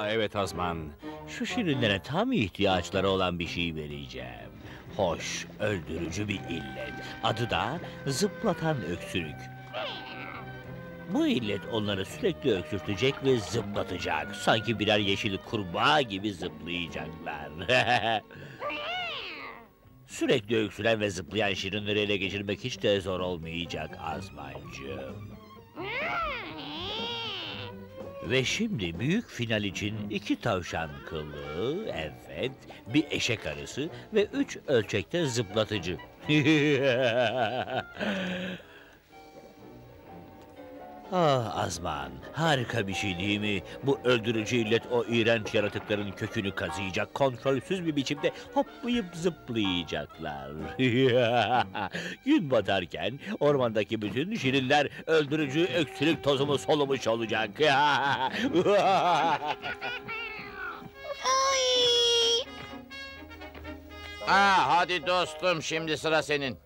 Evet Azman. Şu şirinlere tam ihtiyaçları olan bir şey vereceğim. Hoş, öldürücü bir illet. Adı da zıplatan öksürük. Bu illet onları sürekli öksürtecek ve zıplatacak. Sanki birer yeşil kurbağa gibi zıplayacaklar. Sürekli öksüren ve zıplayan şirinleri ele geçirmek hiç de zor olmayacak Azmancığım. Ve şimdi büyük final için 2 tavşan kılı, evet, bir eşek arısı ve 3 ölçekte zıplatıcı. Ah Azman, harika bir şey değil mi? Bu öldürücü illet o iğrenç yaratıkların kökünü kazıyacak, kontrolsüz bir biçimde hoplayıp zıplayacaklar. Gün batarken ormandaki bütün şirinler öldürücü öksürük tozumu solumuş olacak. Ay! Hadi dostum, şimdi sıra senin.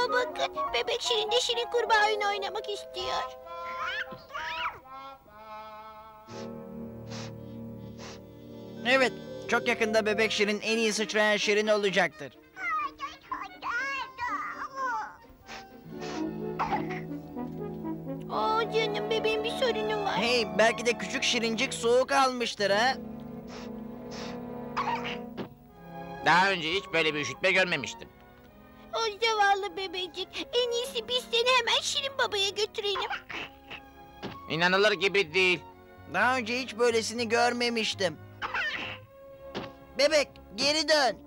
Bakın, bebek Şirin de Şirin kurbağa oyunu oynamak istiyor. Evet, çok yakında Bebek Şirin en iyi sıçrayan Şirin olacaktır. Canım bebeğim, bir sorunum var. Hey, belki de küçük Şirincik soğuk almıştır ha? Daha önce hiç böyle bir üşütme görmemiştim. O zavallı bebecik. En iyisi biz seni hemen Şirin babaya götürelim. İnanılır gibi değil. Daha önce hiç böylesini görmemiştim. Bebek, geri dön.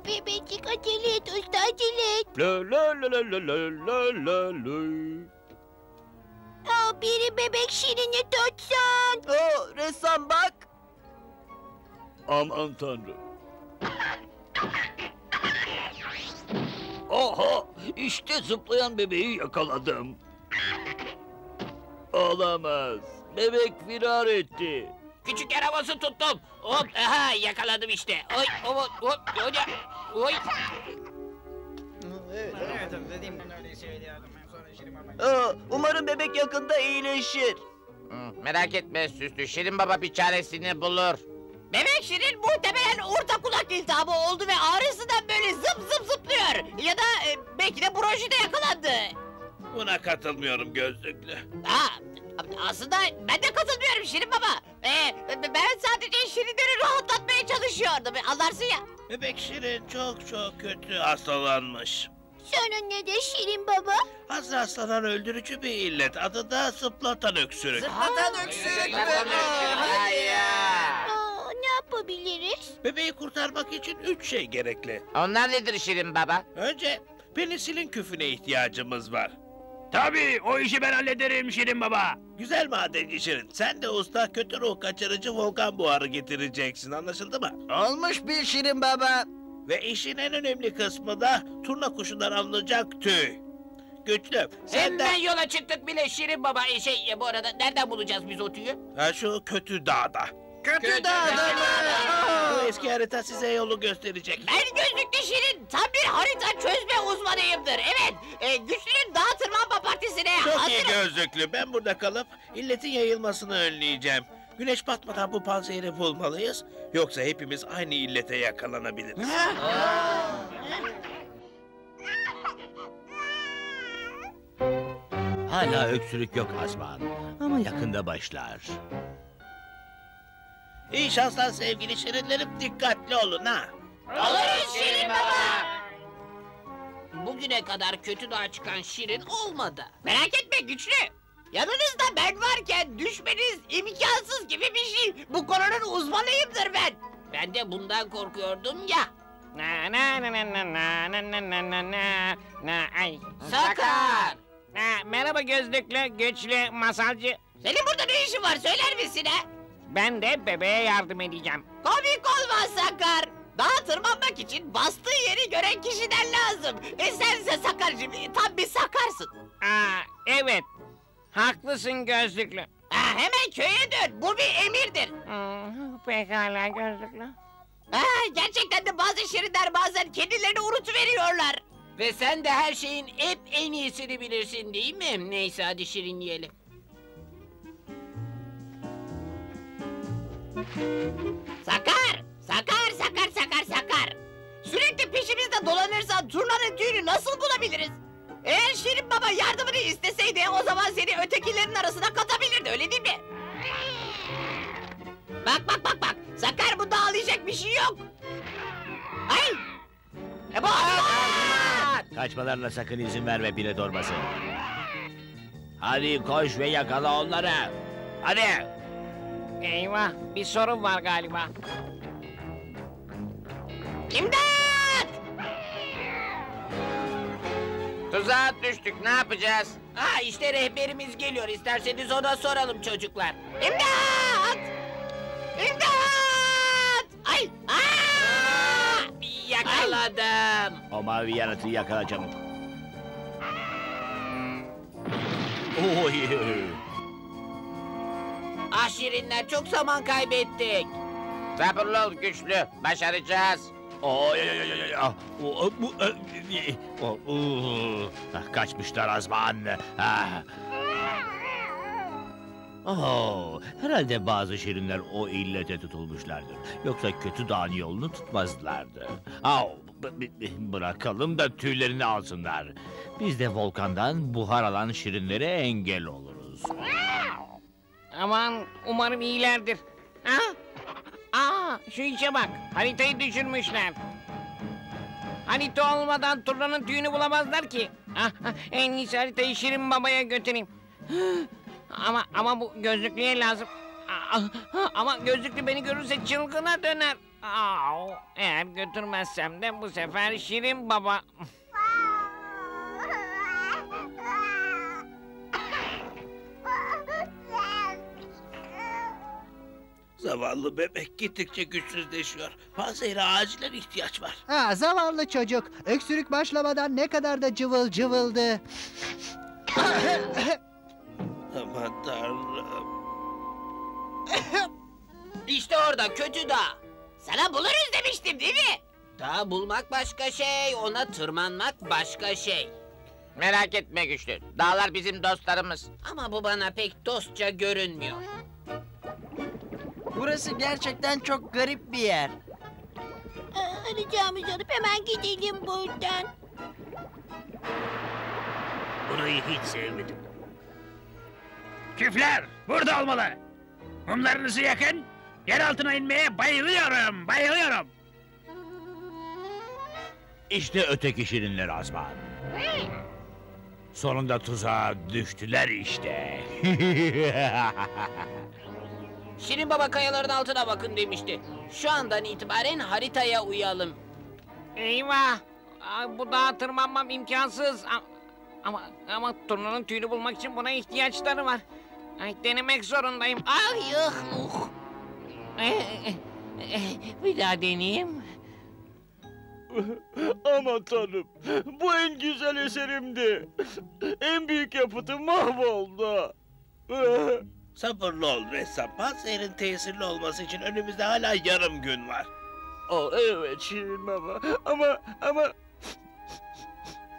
Bebecik, acele et usta, acele et. La la la la la la la la. Biri bebek Şirin'i tutsun. Ressam bak. Aman tanrım. Oha! İşte zıplayan bebeği yakaladım. Olamaz. Bebek firar etti. Küçük yaramazı tuttum. Hop, yakaladım işte. Oy, hop, hop, oy. Umarım bebek yakında iyileşir. Merak etme süslü, Şirin Baba bir çaresini bulur. Bebek Şirin muhtemelen orta kulak iltihabı oldu ve ağrısından böyle zıp zıp zıplıyor. Ya da belki de bronşite yakalandı. Buna katılmıyorum gözlüklü. Aslında ben de katılmıyorum Şirin Baba. Ben sadece Şirinleri rahatlatmaya çalışıyordum. Anlarsın ya. Bebek Şirin çok kötü hastalanmış. Sorun nedir Şirin baba? Rastlanan öldürücü bir illet. Adı da zıplatan öksürük. Zıplatan öksürük mü? Ne yapabiliriz? Bebeği kurtarmak için 3 şey gerekli. Onlar nedir Şirin Baba? Önce penisilin küfüne ihtiyacımız var. Tabii, o işi ben hallederim Şirin Baba. Güzel madenci Şirin. Sen de usta kötü ruh kaçırıcı volkan buharı getireceksin, anlaşıldı mı? Olmuş bir Şirin baba. Ve işin en önemli kısmı da turna kuşundan alınacak tüy. Güçlü, sen de... Hemen yola çıktık bile Şirin Baba. Bu arada nereden bulacağız biz o tüyü? Şu kötü dağda. Kötü dağda mı? Bu eski harita size yolu gösterecek. Ben gözlüklü Şirin tam bir harita çözme uzmanıyımdır. Evet, güçlünün dağ tırmanma partisine Çok iyi hazırım. gözlüklü. Ben burada kalıp illetin yayılmasını önleyeceğim. Güneş batmadan bu panzehiri bulmalıyız. Yoksa hepimiz aynı illete yakalanabiliriz. Hala öksürük yok Azman. Ama yakında başlar. İyi şanslar sevgili şirinlerim. Dikkatli olun ha. Oluruz Şirin Baba. Bugüne kadar kötü dağa çıkan Şirin olmadı. Merak etme güçlü. Yanınızda ben varken düşmeniz imkansız gibi bir şey. Bu konunun uzmanıyımdır ben. Ben de bundan korkuyordum ya. Sakar. Merhaba gözlüklü, güçlü, masalcı. Senin burada ne işin var söyler misin ha? Ben de bebeğe yardım edeceğim. Komik olma Sakar. Dağa tırmanmak için bastığı yeri gören kişiden lazım. Sense Sakarcığım tam bir sakarsın. Evet. Haklısın gözlüklü. Hemen köye dön. Bu bir emirdir. Pekala gözlüklü. Gerçekten de bazı şirinler bazen kendilerini unutuveriyorlar. Ve sen de her şeyin hep en iyisini bilirsin değil mi? Neyse hadi şirin yiyelim. Sakar! Sakar, sakar, sakar, sakar! Sürekli peşimizde dolanırsan turnanın tüyünü nasıl bulabiliriz? Eğer Şirin Baba yardımını isteseydi o zaman seni ötekilerin arasına katabilirdi, öyle değil mi? Bak bak bak bak! Sakar, bunda ağlayacak bir şey yok! Ay! Bu Kaçmalarına sakın izin verme bile dorması. Hadi koş ve yakala onları. Hadi. Eyvah, bir sorun var galiba. İmdat! Tuzağa düştük, ne yapacağız? İşte rehberimiz geliyor. İsterseniz ona soralım çocuklar. İmdat! İmdat! Ay! Yakaladım. O mavi yaratığı yakala çabuk. Oy. Şirinler, çok zaman kaybettik. Sabırlı ol güçlü, başaracağız. Oy. Kaçmışlar Azman. Herhalde bazı şirinler o illete tutulmuşlardır. Yoksa kötü dağın yolunu tutmazlardı. Bırakalım da tüylerini alsınlar. Biz de volkandan buhar alan şirinlere engel oluruz. Aman, umarım iyilerdir. Şu işe bak, haritayı düşürmüşler. Harita olmadan turnanın tüyünü bulamazlar ki. En iyisi haritayı Şirin Baba'ya götüreyim. Ama bu gözlüklüye lazım. Ama gözlüklü beni görürse çılgına döner. Eğer götürmezsem de bu sefer Şirin Baba... Zavallı bebek gittikçe güçsüzleşiyor. Panzehire acilen ihtiyaç var. Zavallı çocuk. Öksürük başlamadan ne kadar da cıvıl cıvıldı. Aman tanrım. İşte orada kötü dağ. Sana buluruz demiştim değil mi? Dağ bulmak başka şey, ona tırmanmak başka şey. Merak etme güçlü, dağlar bizim dostlarımız. Ama bu bana pek dostça görünmüyor. Burası gerçekten çok garip bir yer. Ricamızı alıp hemen gidelim buradan. Burayı hiç sevmedim. Küfler burada olmalı. Mumlarınızı yakın. Yer altına inmeye bayılıyorum. İşte öteki şirinler Azman. Sonunda tuzağa düştüler işte. Şirin Baba kayaların altına bakın demişti. Şu andan itibaren haritaya uyalım. Eyvah! Bu dağa tırmanmam imkansız. Ama turnanın tüyünü bulmak için buna ihtiyaçları var. Denemek zorundayım. Bir daha deneyeyim. Aman tanrım, bu en güzel eserimdi. En büyük yapıtım mahvoldu. Sabırlı ol ressam. Panzehirin tesirli olması için önümüzde hala yarım gün var. Evet Şirin Baba, ama...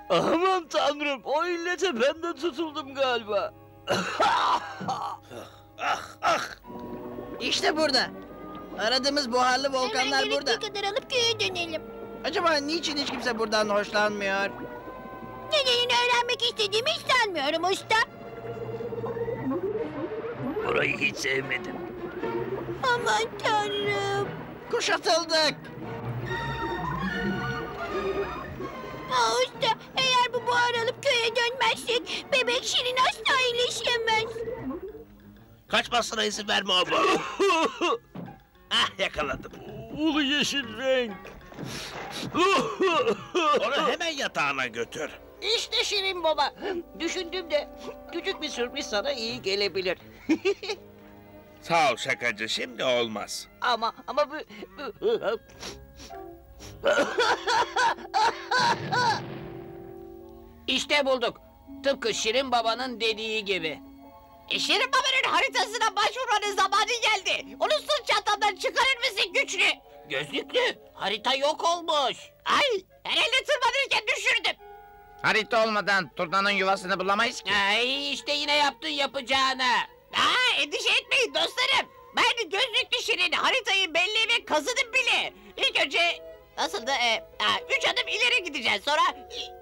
Aman tanrım, o illete ben de tutuldum galiba. İşte burada. Aradığımız buharlı volkanlar Hemen burada. gerektiği kadar alıp köye dönelim. Acaba niçin hiç kimse buradan hoşlanmıyor? Nedenini öğrenmek istediğimi hiç sanmıyorum usta. Burayı hiç sevmedim. Aman tanrım. Kuşatıldık. Usta, eğer bu buharı alıp köye dönmezsek bebek Şirin asla iyileşemez. Kaçmasına izin verme oğlum. Yakaladım. Ulu yeşil renk. Onu hemen yatağına götür. İşte Şirin Baba. Düşündüğümde küçük bir sürpriz sana iyi gelebilir. Sağ ol şakacı, şimdi olmaz. ama bu... İşte bulduk. Tıpkı Şirin Baba'nın dediği gibi. Şirin Baba'nın haritasına başvurmanın zamanı geldi. Onu sırt çantamdan çıkarır mısın güçlü? Gözlüklü, harita yok olmuş. Ay, herhalde tırmanırken düşürdüm. Harita olmadan turnanın yuvasını bulamayız ki. Ay, işte yine yaptın yapacağını. Endişe etmeyin dostlarım. Ben gözlüklü Şirin haritayı belli ve kazıdım bile. İlk önce aslında 3 adım ileri gideceğiz. Sonra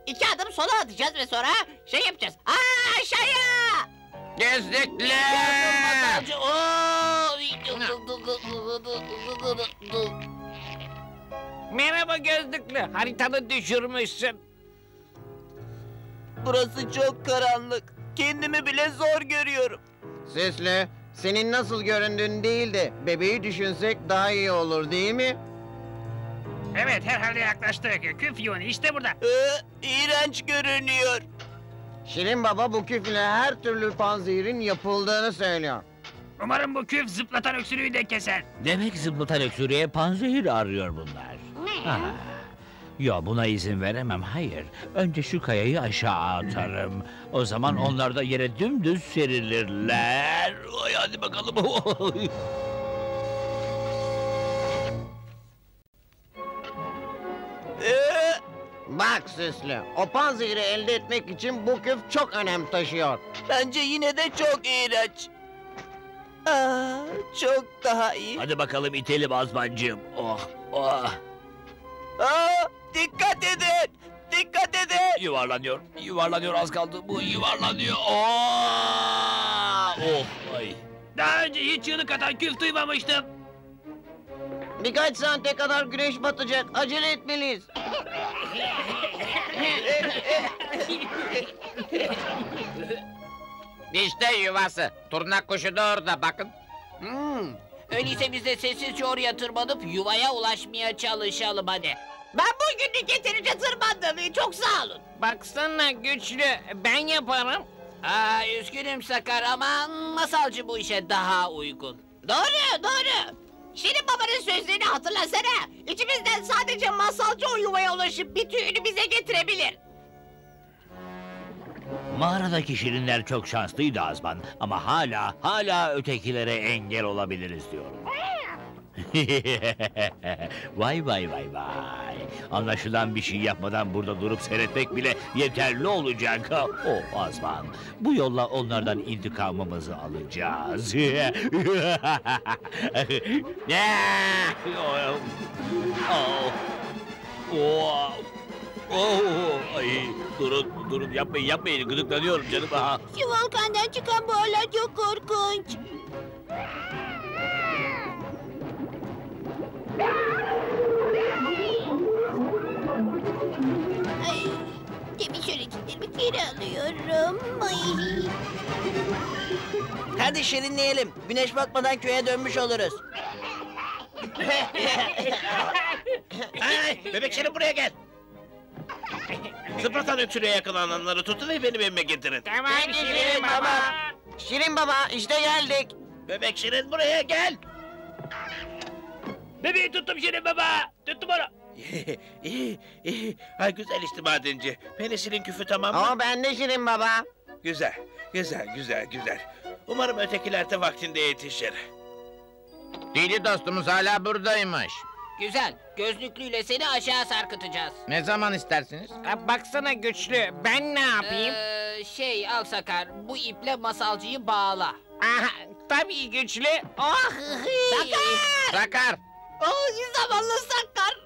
2 adım sola atacağız ve sonra şey yapacağız. Aşağıya! Gözlüklü! Masalcı, Merhaba gözlüklü. Haritanı düşürmüşsün. Burası çok karanlık. Kendimi bile zor görüyorum. Süslü, senin nasıl göründüğün değil de bebeği düşünsek daha iyi olur değil mi? Evet, herhalde yaklaştık. Küf yoni işte burada. İğrenç görünüyor. Şirin Baba bu küf ile her türlü panzehirin yapıldığını söylüyor. Umarım bu küf zıplatan öksürüğü de keser. Demek zıplatan öksürüğe panzehir arıyor bunlar. Ha. Ya buna izin veremem, hayır. Önce şu kayayı aşağı atarım. O zaman onlar da yere dümdüz serilirler. Oy, hadi bakalım. Bak Süslü, o panzehiri elde etmek için bu küf çok önem taşıyor. Bence yine de çok iğrenç. Çok daha iyi. Hadi bakalım itelim Azmancığım. Oh, oh. Dikkat edin! Dikkat edin! Yuvarlanıyor, yuvarlanıyor, az kaldı. Bu yuvarlanıyor. Oh, oh, ay. Daha önce hiç çığlık atan küf duymamıştım. Birkaç saate kadar güneş batacak, acele etmeliyiz. İşte yuvası. Turna kuşu da orada bakın. Öyleyse biz de sessizce oraya tırmanıp yuvaya ulaşmaya çalışalım hadi. Ben bugünlük yeterince tırmandım. Çok sağ olun. Baksana güçlü. Ben yaparım. Üzgünüm Sakar ama masalcı bu işe daha uygun. Doğru, doğru. Şirin babanın sözlerini hatırlasana. İçimizden sadece masalcı o yuvaya ulaşıp bir tüyünü bize getirebilir. Mağaradaki şirinler çok şanslıydı Azman. Ama hala ötekilere engel olabiliriz diyorum. Vay vay vay vay. Anlaşılan bir şey yapmadan burada durup seyretmek bile yeterli olacak. Oh Azman. Bu yolla onlardan intikamımızı alacağız. Ay, durun yapmayın gıdıklanıyorum canım. Şu volkandan çıkan buharlar çok korkunç. Ay, demin söyleyeceklerimi geri alıyorum. Ay. Hadi şirinleyelim. Güneş batmadan köye dönmüş oluruz. Ay, bebek Şirin buraya gel. Zıplatan öksürüğe yakalananları tutun ve benim evime getirin. Tamam Şirin baba. Şirin Baba, işte geldik. Bebek Şirin buraya gel. Bebeği tuttum Şirin baba. Tuttum onu. İyi. Ay güzel işte madenci. Penisinin küfü tamam mı? Ama ben de Şirin Baba. Güzel. Umarım ötekiler de vaktinde yetişir. Deli dostumuz hala buradaymış. Güzel. Gözlüklüyle seni aşağı sarkıtacağız. Ne zaman istersiniz? Baksana güçlü. Ben ne yapayım? Al Sakar. Bu iple masalcıyı bağla. Aha, tabii güçlü. Oh! Sakar! Zavallı Sakar.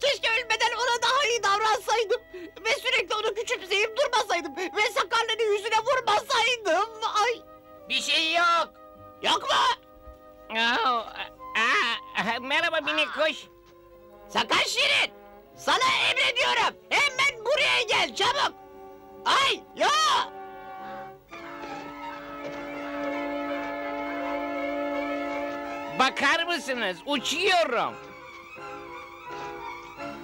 Keşke ölmeden ona daha iyi davransaydım. Ve sürekli onu küçümseyip durmasaydım. Ve Sakarların yüzüne vurmasaydım. Ay. Bir şey yok. Yok mu? Merhaba minik kuş. Sakar Şirin. Sana emrediyorum. Hemen buraya gel çabuk. Ay ya. Bakar mısınız? Uçuyorum.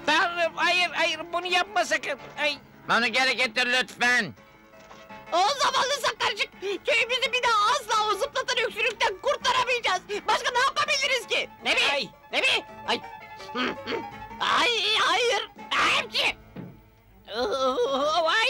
Tanrım hayır bunu yapma sakın. Ay. Bana geri getir lütfen. O zavallı Sakarcık. Köyümüzü bir daha asla o zıplatan öksürükten kurtaramayacağız. Başka ne yapabiliriz ki? Ne mi? Ay. Ne mi? Ay. Ay hayır. Hepsi. Ay.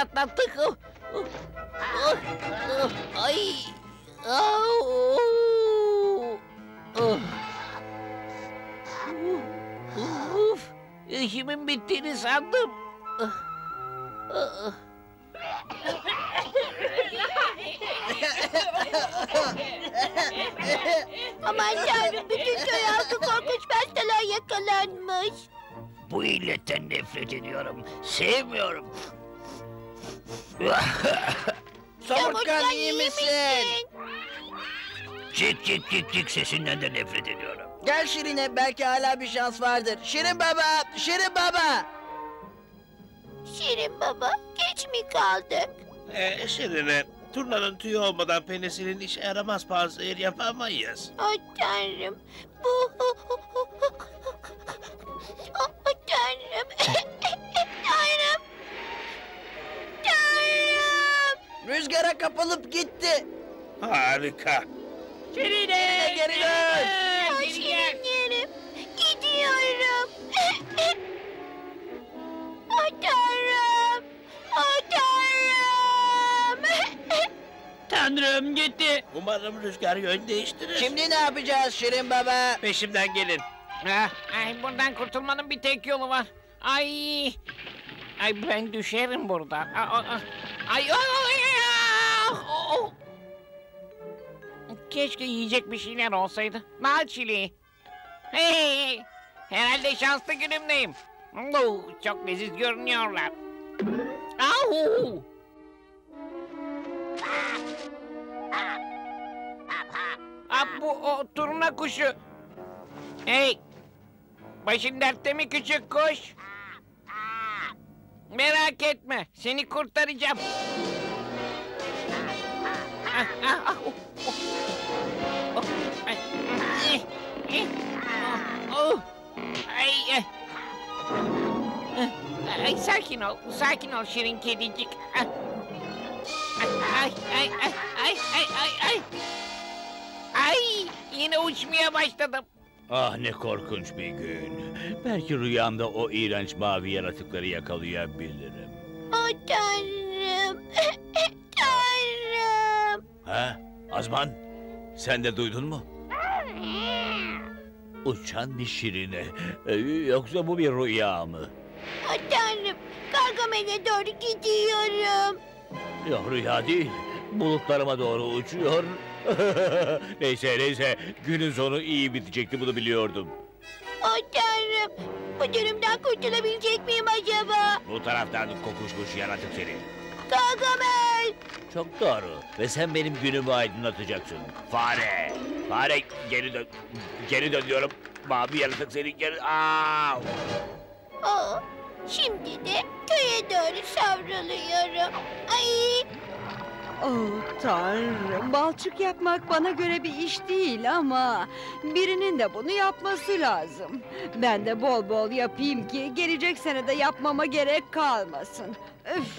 atlattık. Ay. Au. Uf. İşimin bittiğini sandım. Aman tanrım, bütün köy halkı korkunç bir hastalığa yakalanmış. Bu illetten nefret ediyorum. Sevmiyorum. Somurtkan iyi misin? Cik cik cik cik sesinden de nefret ediyorum. Gel Şirin'e, belki hala bir şans vardır. Şirin baba, Şirin baba. Şirin baba, geç mi kaldık? Şirine, turnanın tüyü olmadan penisilin işe yaramaz panzehir yapamayız. Oh tanrım, bu... Oh tanrım, tanrım, tanrım. Rüzgara kapılıp gitti. Harika. Şirine geri dön. Oh Şirinlerim, gidiyorum. Oh tanrım, oh tanrım. Tanrım gitti. Umarım rüzgar yön değiştirir. Şimdi ne yapacağız Şirin baba? Peşimden gelin. Ay, buradan kurtulmanın bir tek yolu var. Ay. Ay, ben düşerim buradan. Ay. Keşke yiyecek bir şeyler olsaydı. Nal çileği. Hey. Herhalde şanslı günümdeyim. Çok leziz görünüyorlar. Au. Bu o turna kuşu. Hey! Başın dertte mi küçük kuş? Merak etme, seni kurtaracağım. Ay, sakin ol şirin kedicik. Ay, yine uçmaya başladım. Ah ne korkunç bir gün. Belki rüyamda o iğrenç mavi yaratıkları yakalayabilirim. Oh tanrım, tanrım. Ha? Azman, sen de duydun mu? Uçan bir şirine. Yoksa bu bir rüya mı? Oh tanrım, Gargamel'e doğru gidiyorum. Yok rüya değil. Bulutlarıma doğru uçuyor. Neyse. Günün sonu iyi bitecekti, bunu biliyordum. Oh tanrım, bu durumdan kurtulabilecek miyim acaba? Bu taraftan kokuşmuş yaratık seni. Gargamel! Çok doğru. Ve sen benim günümü aydınlatacaksın. Fare! Fare geri dön. Geri dön diyorum. Mavi yaratık seni geri... Aa! Oh, şimdi de köye doğru savruluyorum. Ay! Oh Tanrım, balçık yapmak bana göre bir iş değil ama birinin de bunu yapması lazım. Ben de bol bol yapayım ki gelecek sene de yapmama gerek kalmasın. Üf.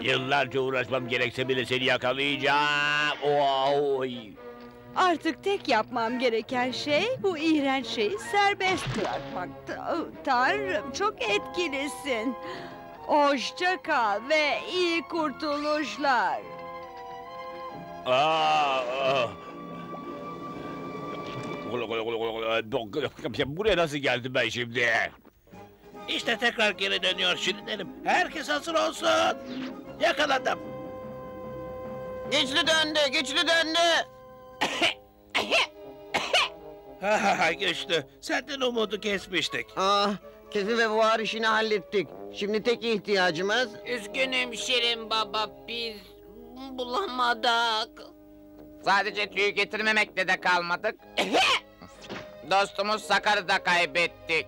Yıllarca uğraşmam gerekse bile seni yakalayacağım. Oy! Artık tek yapmam gereken şey bu iğrenç şeyi serbest bırakmaktı. Oh, Tanrım, çok etkilisin. Hoşça kal ve iyi kurtuluşlar. Buraya nasıl geldim ben şimdi? İşte tekrar geri dönüyor Şirinlerim. Herkes hazır olsun. Yakaladım. Güçlü döndü. Güçlü. Senden umudu kesmiştik. Kefi ve buhar işini hallettik. Şimdi tek ihtiyacımız... Üzgünüm Şirin baba, biz bulamadık. Sadece tüyü getirmemekle de kalmadık. Dostumuz Sakar'ı da kaybettik.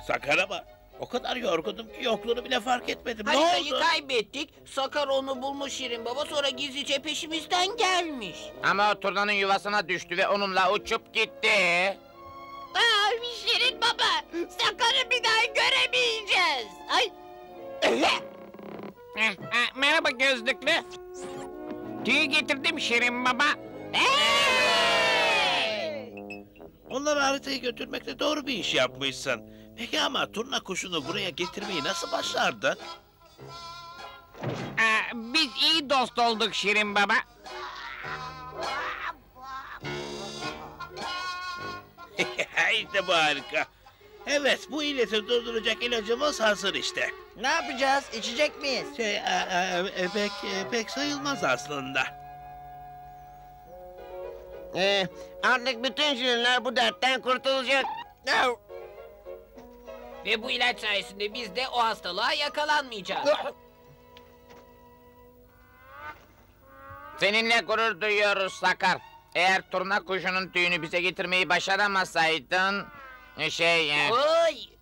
Sakar'a mı? O kadar yorgundum ki yokluğunu bile fark etmedim. Ne Haritayı oldu? kaybettik. Sakar onu bulmuş Şirin baba, sonra gizlice peşimizden gelmiş. Ama o turnanın yuvasına düştü ve onunla uçup gitti. Şirin baba, Sakar'ı bir daha göremeyeceğiz. Ay. Merhaba gözlüklü. Tüyü getirdim Şirin baba. Onlara haritayı götürmekle doğru bir iş yapmışsın. Peki ama turna kuşunu buraya getirmeyi nasıl başardın? Biz iyi dost olduk Şirin Baba. İşte bu harika. Evet, bu illeti durduracak ilacımız hazır işte. Ne yapacağız? İçecek miyiz? Pek sayılmaz aslında. Artık bütün şirinler bu dertten kurtulacak. Ve bu ilaç sayesinde biz de o hastalığa yakalanmayacağız. Seninle gurur duyuyoruz Sakar. Eğer turna kuşunun tüyünü bize getirmeyi başaramasaydın... Oy!